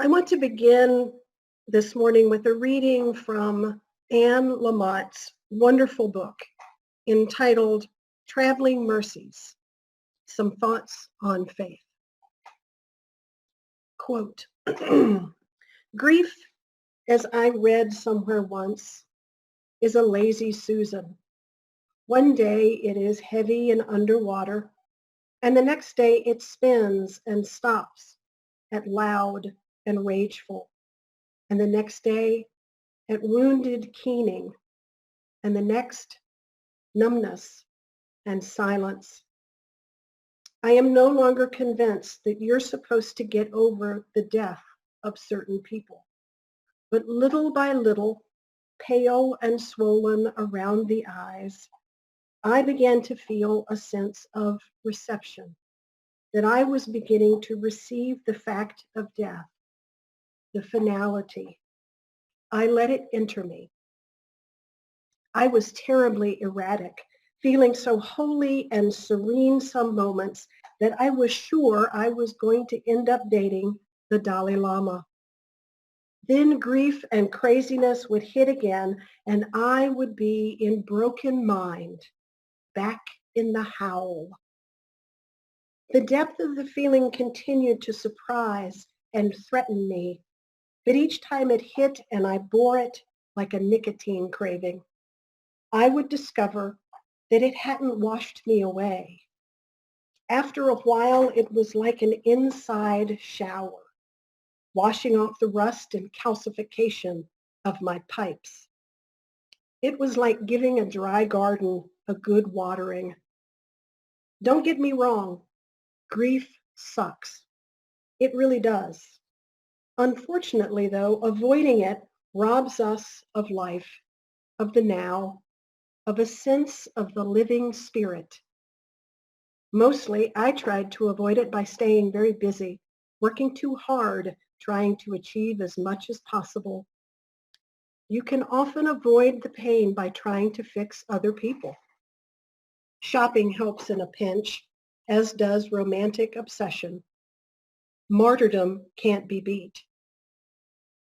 I want to begin this morning with a reading from Anne Lamott's wonderful book entitled Traveling Mercies, Some Thoughts on Faith. Quote, grief, as I read somewhere once, is a lazy Susan. One day it is heavy and underwater, and the next day it spins and stops at loud and rageful, and the next day at wounded keening, and the next numbness and silence. I am no longer convinced that you're supposed to get over the death of certain people. But little by little, pale and swollen around the eyes, I began to feel a sense of reception, that I was beginning to receive the fact of death, the finality. I let it enter me. I was terribly erratic, feeling so holy and serene some moments that I was sure I was going to end up dating the Dalai Lama. Then grief and craziness would hit again, and I would be in broken mind, back in the howl. The depth of the feeling continued to surprise and threaten me, but each time it hit and I bore it like a nicotine craving, I would discover that it hadn't washed me away. After a while, it was like an inside shower, washing off the rust and calcification of my pipes. It was like giving a dry garden a good watering. Don't get me wrong, grief sucks. It really does. Unfortunately, though, avoiding it robs us of life, of the now, of a sense of the living spirit. Mostly, I tried to avoid it by staying very busy, working too hard, trying to achieve as much as possible. You can often avoid the pain by trying to fix other people. Shopping helps in a pinch, as does romantic obsession. Martyrdom can't be beat.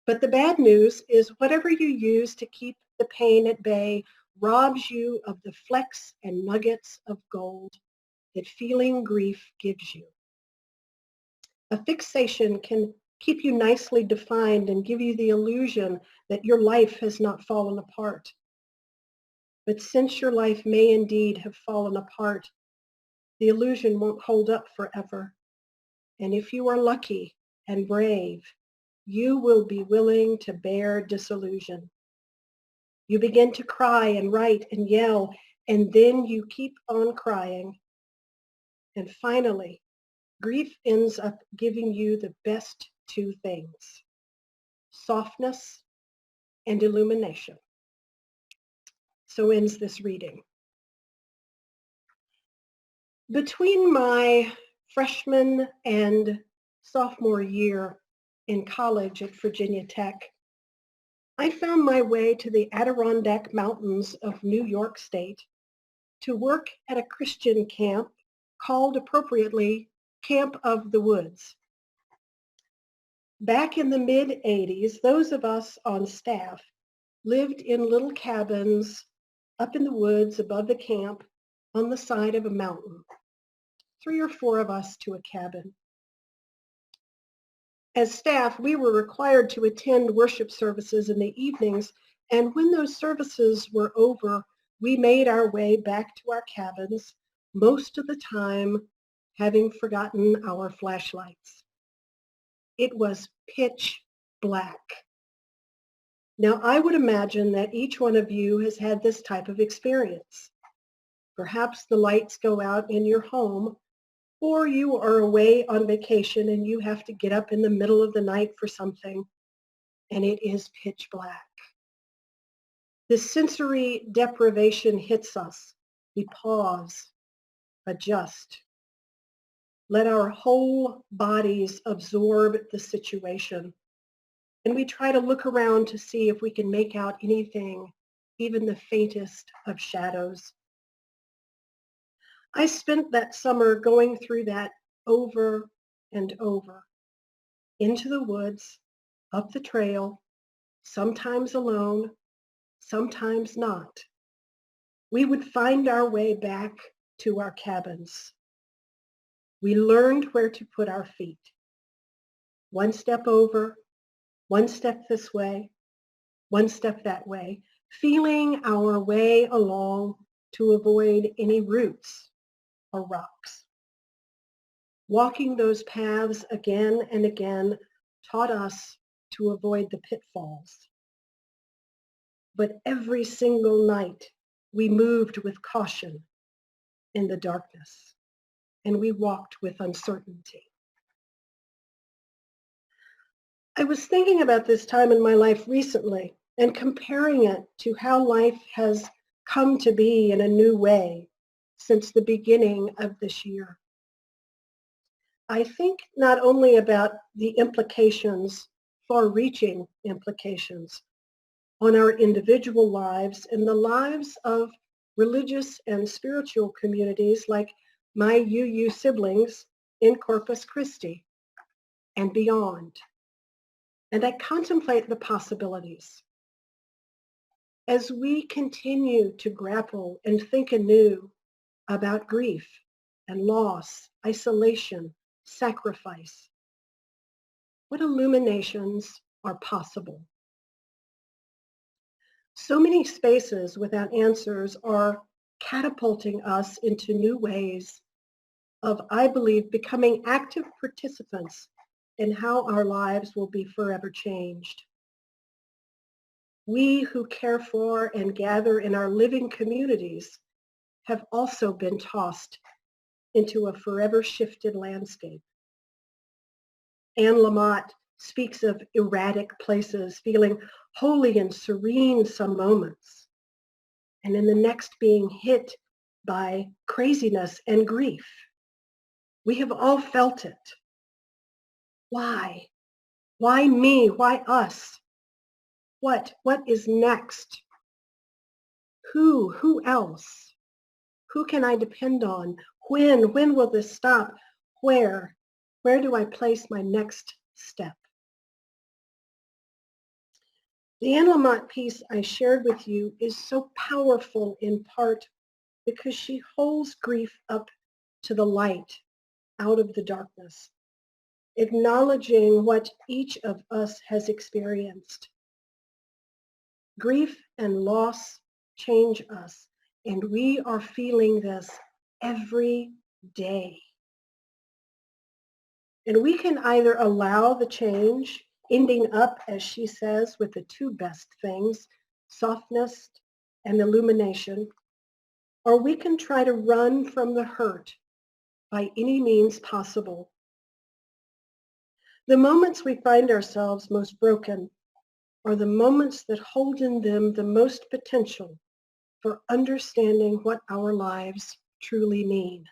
But the bad news is whatever you use to keep the pain at bay robs you of the flecks and nuggets of gold that feeling grief gives you. A fixation can keep you nicely defined and give you the illusion that your life has not fallen apart. But since your life may indeed have fallen apart, the illusion won't hold up forever. And if you are lucky and brave, you will be willing to bear disillusion. You begin to cry and write and yell, and then you keep on crying. And finally, grief ends up giving you the best two things: softness and illumination. So ends this reading. Between my freshman and sophomore year in college at Virginia Tech, I found my way to the Adirondack Mountains of New York State to work at a Christian camp called appropriately Camp of the Woods. Back in the mid-'80s, those of us on staff lived in little cabins up in the woods above the camp on the side of a mountain, 3 or 4 of us to a cabin. As staff, we were required to attend worship services in the evenings, and when those services were over, we made our way back to our cabins, most of the time having forgotten our flashlights. It was pitch black. Now, I would imagine that each one of you has had this type of experience. Perhaps the lights go out in your home, or you are away on vacation and you have to get up in the middle of the night for something, and it is pitch black. The sensory deprivation hits us. We pause, adjust. Let our whole bodies absorb the situation. And we try to look around to see if we can make out anything, even the faintest of shadows. I spent that summer going through that over and over. into the woods, up the trail, sometimes alone, sometimes not. We would find our way back to our cabins. We learned where to put our feet. One step over, one step this way, one step that way, feeling our way along to avoid any roots or rocks. Walking those paths again and again taught us to avoid the pitfalls. But every single night we moved with caution in the darkness, and we walked with uncertainty. I was thinking about this time in my life recently and comparing it to how life has come to be in a new way since the beginning of this year. I think not only about the implications, far-reaching implications, on our individual lives and the lives of religious and spiritual communities like my UU siblings in Corpus Christi and beyond. And I contemplate the possibilities. As we continue to grapple and think anew about grief and loss, isolation, sacrifice, what illuminations are possible? So many spaces without answers are catapulting us into new ways of, I believe, becoming active participants in how our lives will be forever changed. We who care for and gather in our living communities have also been tossed into a forever shifted landscape. Anne Lamott speaks of erratic places, feeling holy and serene some moments, and in the next being hit by craziness and grief. We have all felt it. Why? Why me? Why us? What is next? Who else? Who can I depend on? When will this stop? Where do I place my next step? The Anne Lamott piece I shared with you is so powerful in part because she holds grief up to the light out of the darkness, acknowledging what each of us has experienced. Grief and loss change us, and we are feeling this every day. And we can either allow the change, ending up, as she says, with the two best things, softness and illumination, or we can try to run from the hurt by any means possible. The moments we find ourselves most broken are the moments that hold in them the most potential for understanding what our lives truly mean.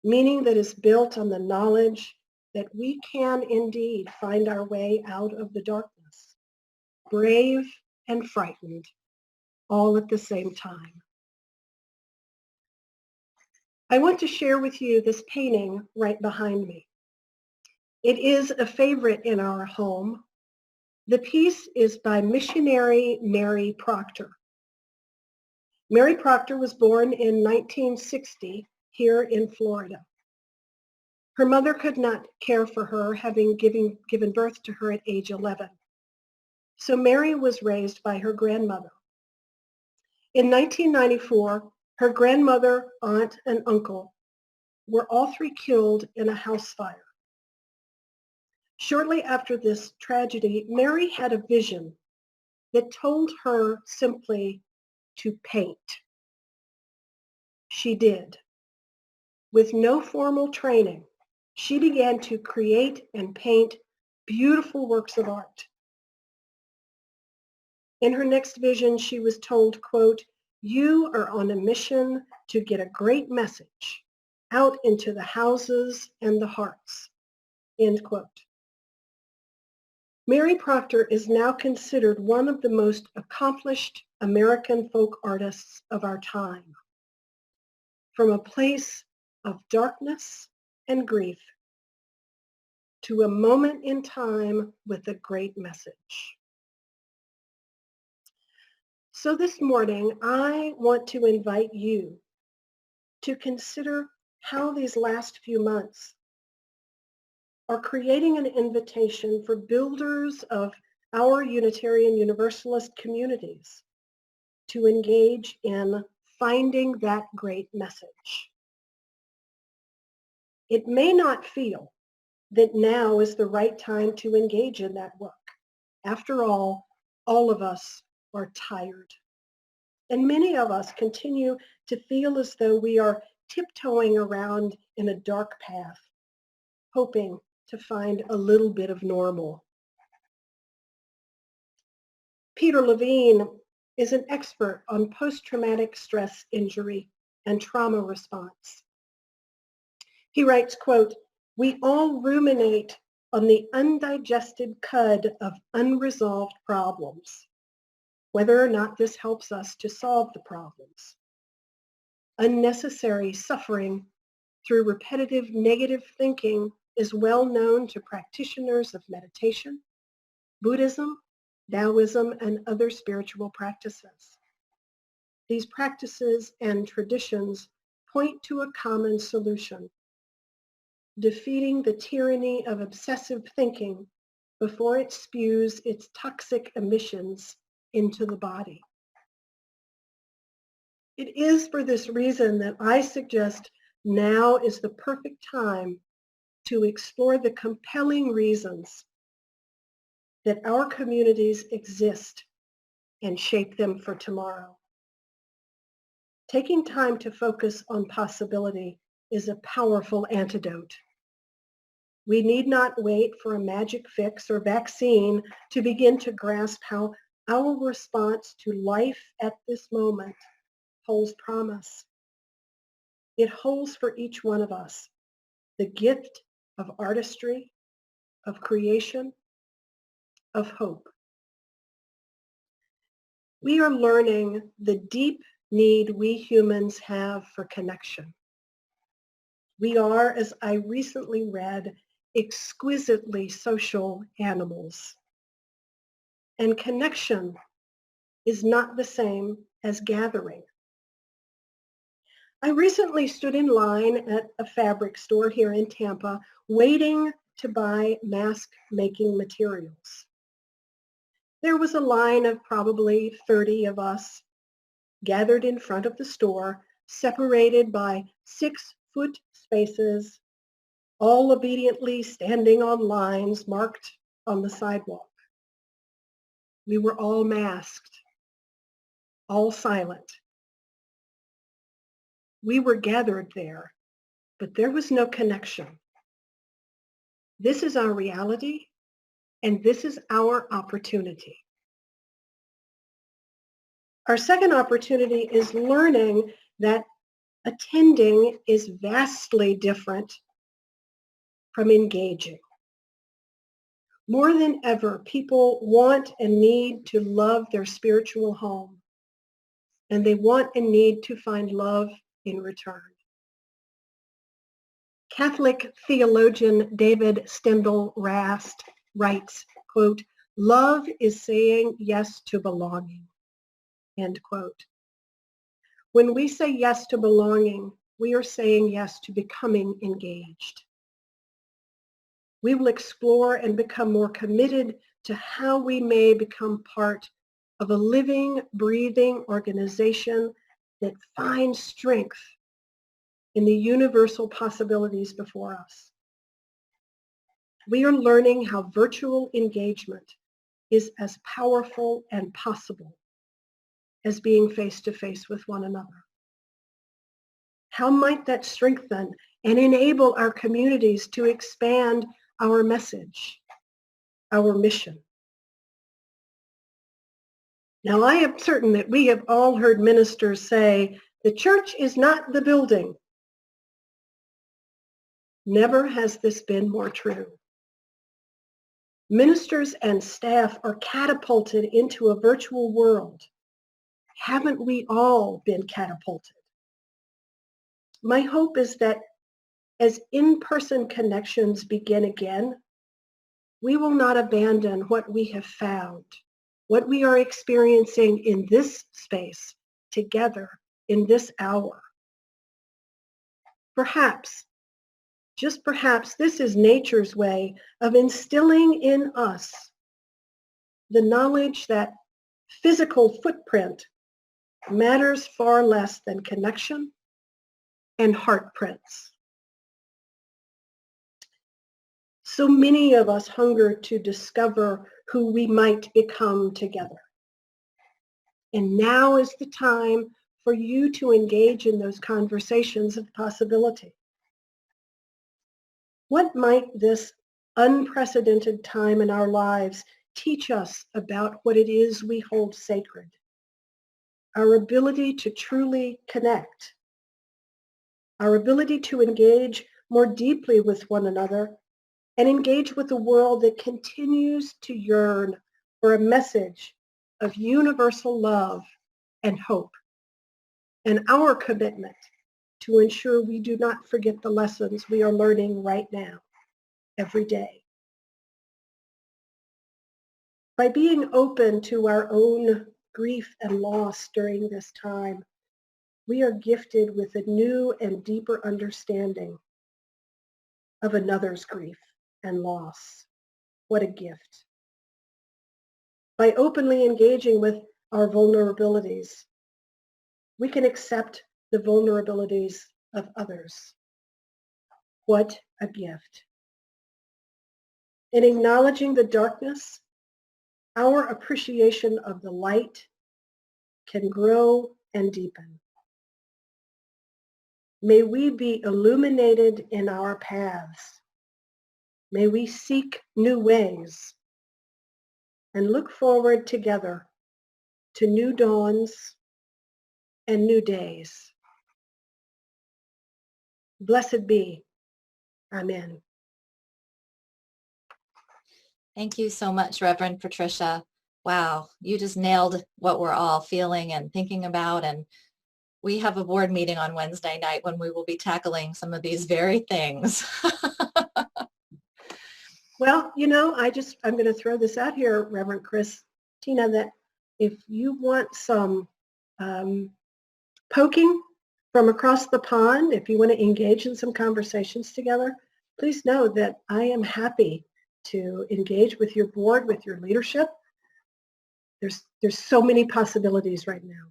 Meaning that is built on the knowledge that we can indeed find our way out of the darkness, brave and frightened, all at the same time. I want to share with you this painting right behind me. It is a favorite in our home. The piece is by missionary Mary Proctor. Mary Proctor was born in 1960 here in Florida. Her mother could not care for her, having given birth to her at age 11. So Mary was raised by her grandmother. In 1994, her grandmother, aunt, and uncle were all three killed in a house fire. Shortly after this tragedy, Mary had a vision that told her simply to paint. She did. With no formal training, she began to create and paint beautiful works of art. In her next vision, she was told, quote, "You are on a mission to get a great message out into the houses and the hearts," end quote. Mary Proctor is now considered one of the most accomplished American folk artists of our time. From a place of darkness and grief to a moment in time with a great message. So this morning, I want to invite you to consider how these last few months are creating an invitation for builders of our Unitarian Universalist communities to engage in finding that great message. It may not feel that now is the right time to engage in that work. After all of us are tired. And many of us continue to feel as though we are tiptoeing around in a dark path, hoping to find a little bit of normal. Peter Levine is an expert on post-traumatic stress injury and trauma response. He writes, quote, "We all ruminate on the undigested cud of unresolved problems, whether or not this helps us to solve the problems. Unnecessary suffering through repetitive negative thinking is well known to practitioners of meditation, Buddhism, Taoism, and other spiritual practices. These practices and traditions point to a common solution: defeating the tyranny of obsessive thinking before it spews its toxic emissions into the body." It is for this reason that I suggest now is the perfect time to explore the compelling reasons that our communities exist and shape them for tomorrow. Taking time to focus on possibility is a powerful antidote. We need not wait for a magic fix or vaccine to begin to grasp how our response to life at this moment holds promise. It holds for each one of us the gift of artistry, of creation, of hope. We are learning the deep need we humans have for connection. We are, as I recently read, exquisitely social animals. And connection is not the same as gathering. I recently stood in line at a fabric store here in Tampa, waiting to buy mask-making materials. There was a line of probably 30 of us gathered in front of the store, separated by 6-foot spaces, all obediently standing on lines marked on the sidewalk. We were all masked, all silent. We were gathered there, but there was no connection. This is our reality, and this is our opportunity. Our second opportunity is learning that attending is vastly different from engaging. More than ever, people want and need to love their spiritual home, and they want and need to find love in return. Catholic theologian David Stendhal Rast writes, quote, "Love is saying yes to belonging," end quote. When we say yes to belonging, we are saying yes to becoming engaged. We will explore and become more committed to how we may become part of a living, breathing organization that finds strength in the universal possibilities before us. We are learning how virtual engagement is as powerful and possible as being face-to-face with one another. How might that strengthen and enable our communities to expand our message, our mission? Now, I am certain that we have all heard ministers say, "The church is not the building." Never has this been more true. Ministers and staff are catapulted into a virtual world. Haven't we all been catapulted? My hope is that as in-person connections begin again, we will not abandon what we have found, what we are experiencing in this space together in this hour. Perhaps, just perhaps, this is nature's way of instilling in us the knowledge that physical footprint matters far less than connection and heart prints. So many of us hunger to discover who we might become together. And now is the time for you to engage in those conversations of possibility. What might this unprecedented time in our lives teach us about what it is we hold sacred? Our ability to truly connect, our ability to engage more deeply with one another and engage with a world that continues to yearn for a message of universal love and hope, and our commitment to ensure we do not forget the lessons we are learning right now, every day. By being open to our own grief and loss during this time, we are gifted with a new and deeper understanding of another's grief and loss. What a gift. By openly engaging with our vulnerabilities, we can accept the vulnerabilities of others. What a gift. In acknowledging the darkness, our appreciation of the light can grow and deepen. May we be illuminated in our paths. May we seek new ways and look forward together to new dawns and new days. Blessed be. Amen. Thank you so much, Reverend Patricia. Wow, you just nailed what we're all feeling and thinking about. And we have a board meeting on Wednesday night when we will be tackling some of these very things. Well, you know, I'm going to throw this out here, Reverend Christina, that if you want some poking from across the pond, if you want to engage in some conversations together, please know that I am happy to engage with your board, with your leadership. There's so many possibilities right now.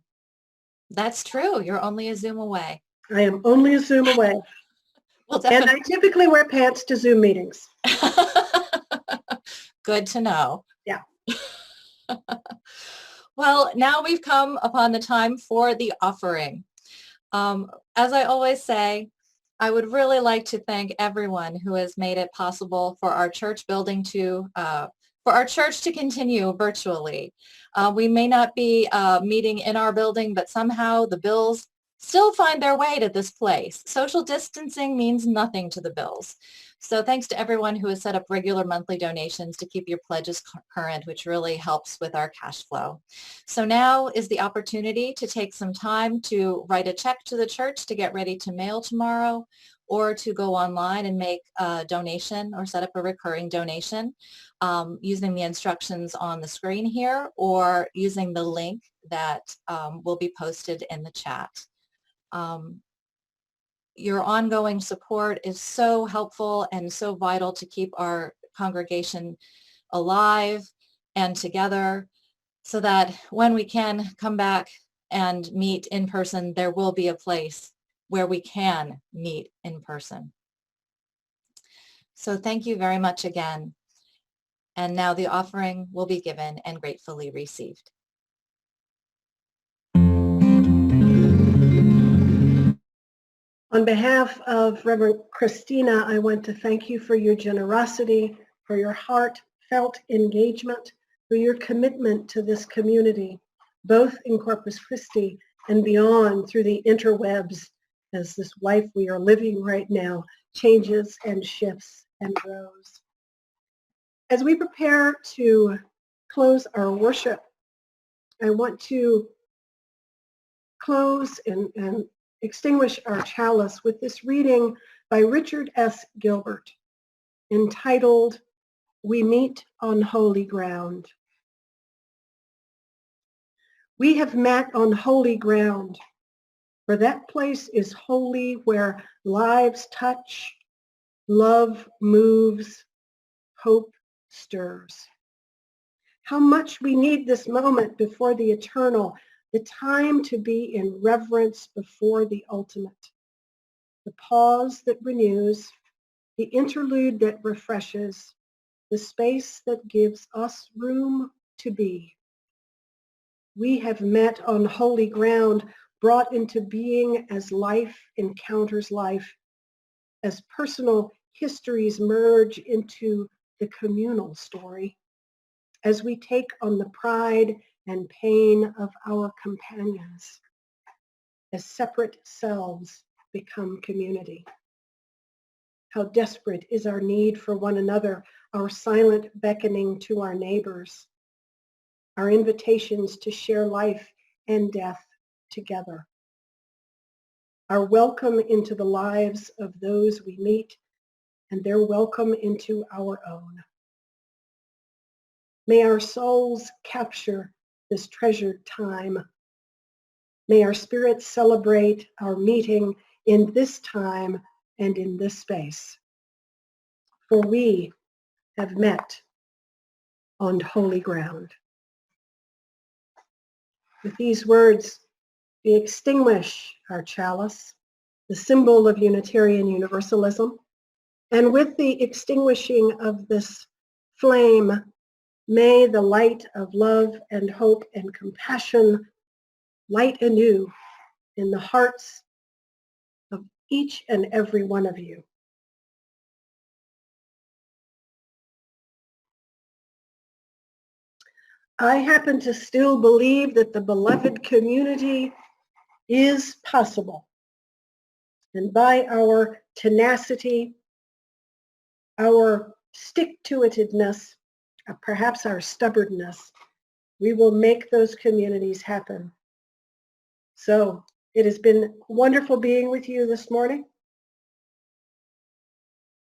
That's true. You're only a Zoom away. I am only a Zoom away. Well, and I typically wear pants to Zoom meetings. Good to know. Yeah. Well, now we've come upon the time for the offering. As I always say, I would really like to thank everyone who has made it possible for our church building to, for our church to continue virtually. We may not be meeting in our building, but somehow the bills still find their way to this place. Social distancing means nothing to the bills. So thanks to everyone who has set up regular monthly donations to keep your pledges current, which really helps with our cash flow. So now is the opportunity to take some time to write a check to the church to get ready to mail tomorrow, or to go online and make a donation or set up a recurring donation using the instructions on the screen here, or using the link that will be posted in the chat. Your ongoing support is so helpful and so vital to keep our congregation alive and together, so that when we can come back and meet in person, there will be a place where we can meet in person. So thank you very much again. And now the offering will be given and gratefully received. On behalf of Reverend Christina, I want to thank you for your generosity, for your heartfelt engagement, for your commitment to this community, both in Corpus Christi and beyond through the interwebs, as this life we are living right now changes and shifts and grows. As we prepare to close our worship, I want to close and extinguish our chalice with this reading by Richard S. Gilbert entitled we meet on holy ground. We have met on holy ground, for that place is holy where lives touch, love moves, hope stirs. How much we need this moment before the eternal, the time to be in reverence before the ultimate, the pause that renews, the interlude that refreshes, the space that gives us room to be. We have met on holy ground, brought into being as life encounters life, as personal histories merge into the communal story, as we take on the pride and pain of our companions, as separate selves become community. How desperate is our need for one another, our silent beckoning to our neighbors, our invitations to share life and death together, our welcome into the lives of those we meet and their welcome into our own. May our souls capture this treasured time. May our spirits celebrate our meeting in this time and in this space. For we have met on holy ground. With these words, we extinguish our chalice, the symbol of Unitarian Universalism, and with the extinguishing of this flame, may the light of love and hope and compassion light anew in the hearts of each and every one of you. I happen to still believe that the beloved community is possible. And by our tenacity, our stick-to-itedness, perhaps our stubbornness, we will make those communities happen. So it has been wonderful being with you this morning.